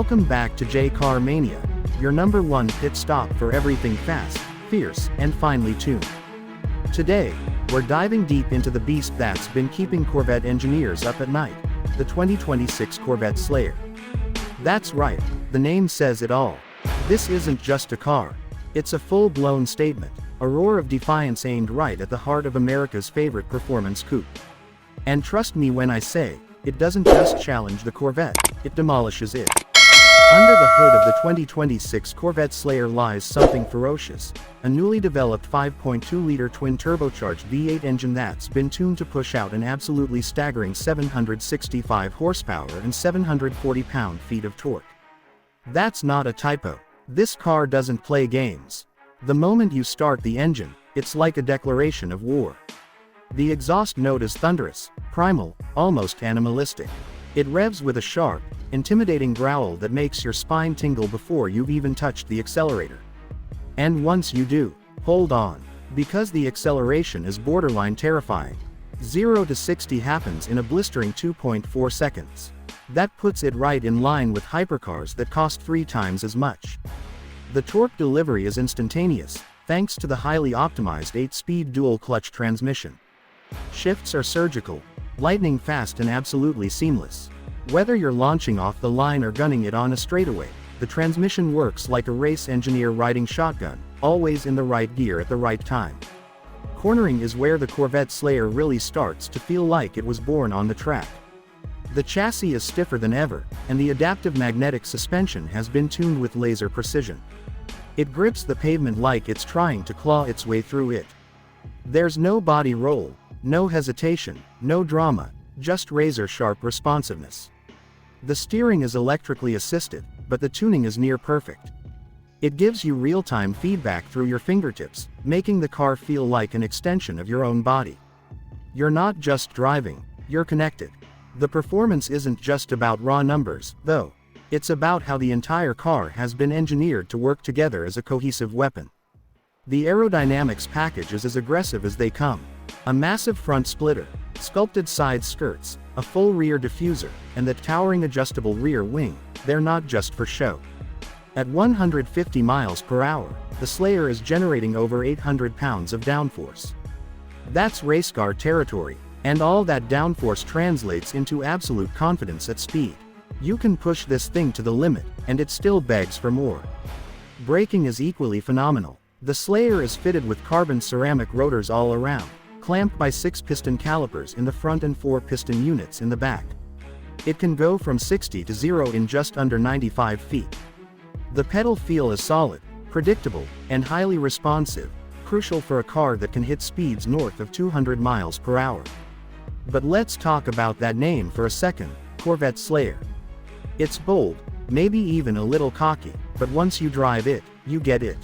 Welcome back to Car Mania, your #1 pit stop for everything fast, fierce, and finely tuned. Today, we're diving deep into the beast that's been keeping Corvette engineers up at night, the 2026 Corvette Slayer. That's right, the name says it all. This isn't just a car. It's a full-blown statement, a roar of defiance aimed right at the heart of America's favorite performance coupe. And trust me when I say, it doesn't just challenge the Corvette, it demolishes it. Under the hood of the 2026 Corvette Slayer lies something ferocious, a newly developed 5.2-liter twin-turbocharged V8 engine that's been tuned to push out an absolutely staggering 765 horsepower and 740 pound-feet of torque. That's not a typo. This car doesn't play games. The moment you start the engine, it's like a declaration of war. The exhaust note is thunderous, primal, almost animalistic. It revs with a sharp, intimidating growl that makes your spine tingle before you've even touched the accelerator. And once you do, hold on, because the acceleration is borderline terrifying. 0 to 60 happens in a blistering 2.4 seconds. That puts it right in line with hypercars that cost 3 times as much. The torque delivery is instantaneous, thanks to the highly optimized 8-speed dual-clutch transmission. Shifts are surgical, lightning fast and absolutely seamless. Whether you're launching off the line or gunning it on a straightaway, the transmission works like a race engineer riding shotgun, always in the right gear at the right time. Cornering is where the Corvette Slayer really starts to feel like it was born on the track. The chassis is stiffer than ever, and the adaptive magnetic suspension has been tuned with laser precision. It grips the pavement like it's trying to claw its way through it. There's no body roll, no hesitation, no drama, just razor-sharp responsiveness. The steering is electrically assisted, but the tuning is near perfect. It gives you real-time feedback through your fingertips, making the car feel like an extension of your own body. You're not just driving, you're connected. The performance isn't just about raw numbers, though. It's about how the entire car has been engineered to work together as a cohesive weapon. The aerodynamics package is as aggressive as they come. A massive front splitter, sculpted side skirts, a full rear diffuser, and the towering adjustable rear wing, they're not just for show. At 150 miles per hour, the Slayer is generating over 800 pounds of downforce. That's race car territory, and all that downforce translates into absolute confidence at speed. You can push this thing to the limit, and it still begs for more. Braking is equally phenomenal. The Slayer is fitted with carbon ceramic rotors all around, clamped by 6-piston calipers in the front and 4-piston units in the back. It can go from 60 to 0 in just under 95 feet. The pedal feel is solid, predictable, and highly responsive, crucial for a car that can hit speeds north of 200 miles per hour. But let's talk about that name for a second, Corvette Slayer. It's bold, maybe even a little cocky, but once you drive it, you get it.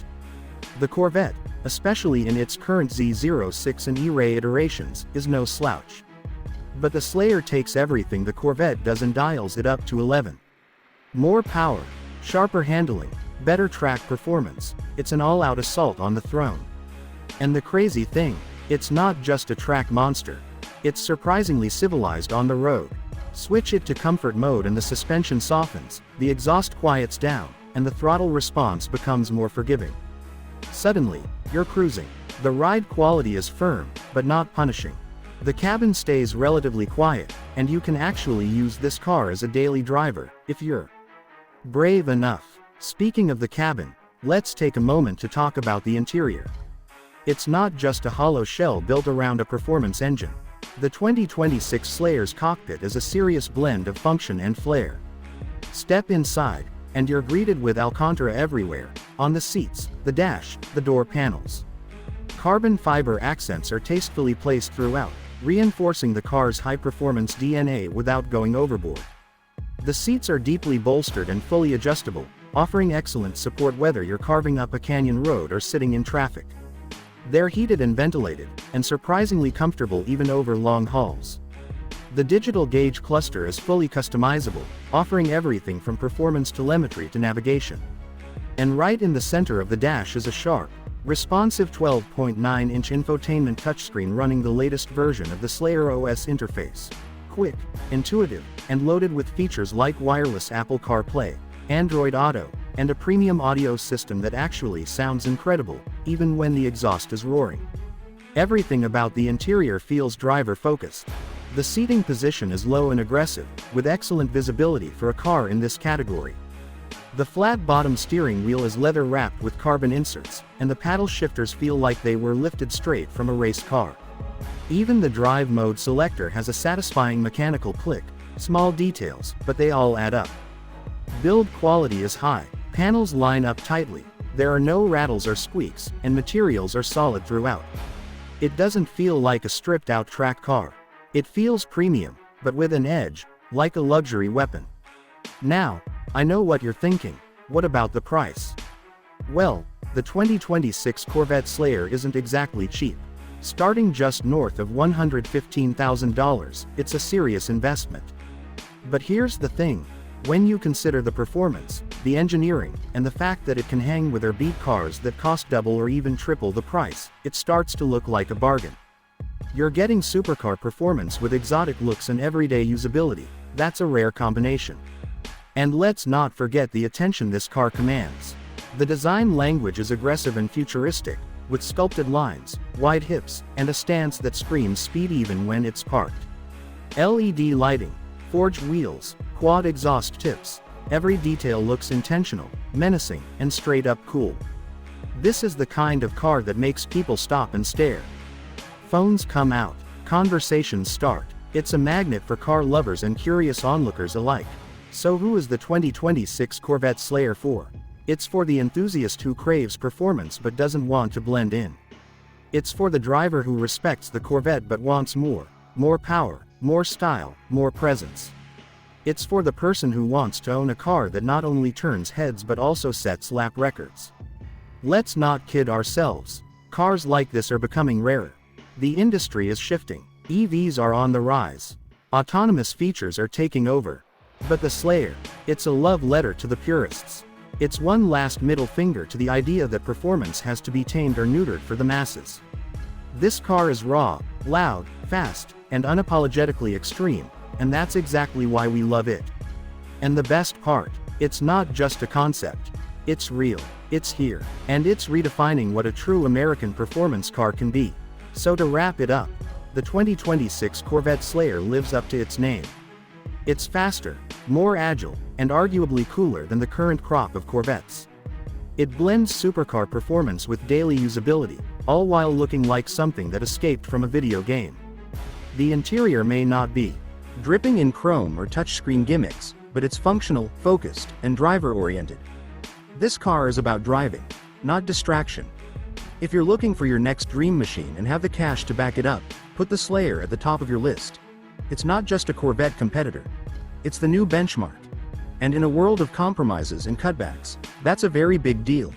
The Corvette, especially in its current Z06 and E-Ray iterations, is no slouch. But the Slayer takes everything the Corvette does and dials it up to 11. More power, sharper handling, better track performance, it's an all-out assault on the throne. And the crazy thing, it's not just a track monster. It's surprisingly civilized on the road. Switch it to comfort mode and the suspension softens, the exhaust quiets down, and the throttle response becomes more forgiving. Suddenly, you're cruising. The ride quality is firm, but not punishing. The cabin stays relatively quiet, and you can actually use this car as a daily driver, if you're brave enough. Speaking of the cabin, let's take a moment to talk about the interior. It's not just a hollow shell built around a performance engine. The 2026 Slayer's cockpit is a serious blend of function and flair. Step inside, and you're greeted with Alcantara everywhere, on the seats, the dash, the door panels. Carbon fiber accents are tastefully placed throughout, reinforcing the car's high-performance DNA without going overboard. The seats are deeply bolstered and fully adjustable, offering excellent support whether you're carving up a canyon road or sitting in traffic. They're heated and ventilated, and surprisingly comfortable even over long hauls. The digital gauge cluster is fully customizable, offering everything from performance telemetry to navigation. And right in the center of the dash is a sharp, responsive 12.9-inch infotainment touchscreen running the latest version of the Slayer OS interface. Quick, intuitive, and loaded with features like wireless Apple CarPlay, Android Auto, and a premium audio system that actually sounds incredible, even when the exhaust is roaring. Everything about the interior feels driver-focused. The seating position is low and aggressive, with excellent visibility for a car in this category. The flat-bottom steering wheel is leather-wrapped with carbon inserts, and the paddle shifters feel like they were lifted straight from a race car. Even the drive mode selector has a satisfying mechanical click. Small details, but they all add up. Build quality is high. Panels line up tightly. There are no rattles or squeaks, and materials are solid throughout. It doesn't feel like a stripped-out track car. It feels premium, but with an edge, like a luxury weapon. Now, I know what you're thinking. What about the price? Well, the 2026 Corvette Slayer isn't exactly cheap. Starting just north of $115,000, it's a serious investment. But here's the thing. When you consider the performance, the engineering, and the fact that it can hang with or beat cars that cost double or even triple the price, it starts to look like a bargain. You're getting supercar performance with exotic looks and everyday usability. That's a rare combination. And let's not forget the attention this car commands. The design language is aggressive and futuristic, with sculpted lines, wide hips, and a stance that screams speed even when it's parked. LED lighting, forged wheels, quad exhaust tips. Every detail looks intentional, menacing, and straight up cool. This is the kind of car that makes people stop and stare. Phones come out, conversations start. It's a magnet for car lovers and curious onlookers alike. So who is the 2026 Corvette Slayer for? It's for the enthusiast who craves performance but doesn't want to blend in. It's for the driver who respects the Corvette but wants more power, more style, more presence. It's for the person who wants to own a car that not only turns heads but also sets lap records. Let's not kid ourselves. Cars like this are becoming rarer. The industry is shifting. EVs are on the rise. Autonomous features are taking over. But the Slayer, it's a love letter to the purists. It's one last middle finger to the idea that performance has to be tamed or neutered for the masses. This car is raw, loud, fast, and unapologetically extreme, and that's exactly why we love it. And the best part, it's not just a concept. It's real, it's here, and it's redefining what a true American performance car can be. So to wrap it up, the 2026 Corvette Slayer lives up to its name. It's faster, more agile, and arguably cooler than the current crop of Corvettes. It blends supercar performance with daily usability, all while looking like something that escaped from a video game. The interior may not be dripping in chrome or touchscreen gimmicks, but it's functional, focused, and driver-oriented. This car is about driving, not distraction. If you're looking for your next dream machine and have the cash to back it up, put the Slayer at the top of your list. It's not just a Corvette competitor. It's the new benchmark. And in a world of compromises and cutbacks, that's a very big deal.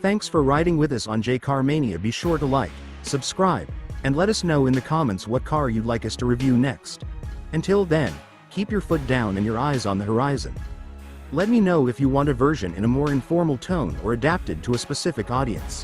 Thanks for riding with us on Car Mania. Be sure to like, subscribe, and let us know in the comments what car you'd like us to review next. Until then, keep your foot down and your eyes on the horizon. Let me know if you want a version in a more informal tone or adapted to a specific audience.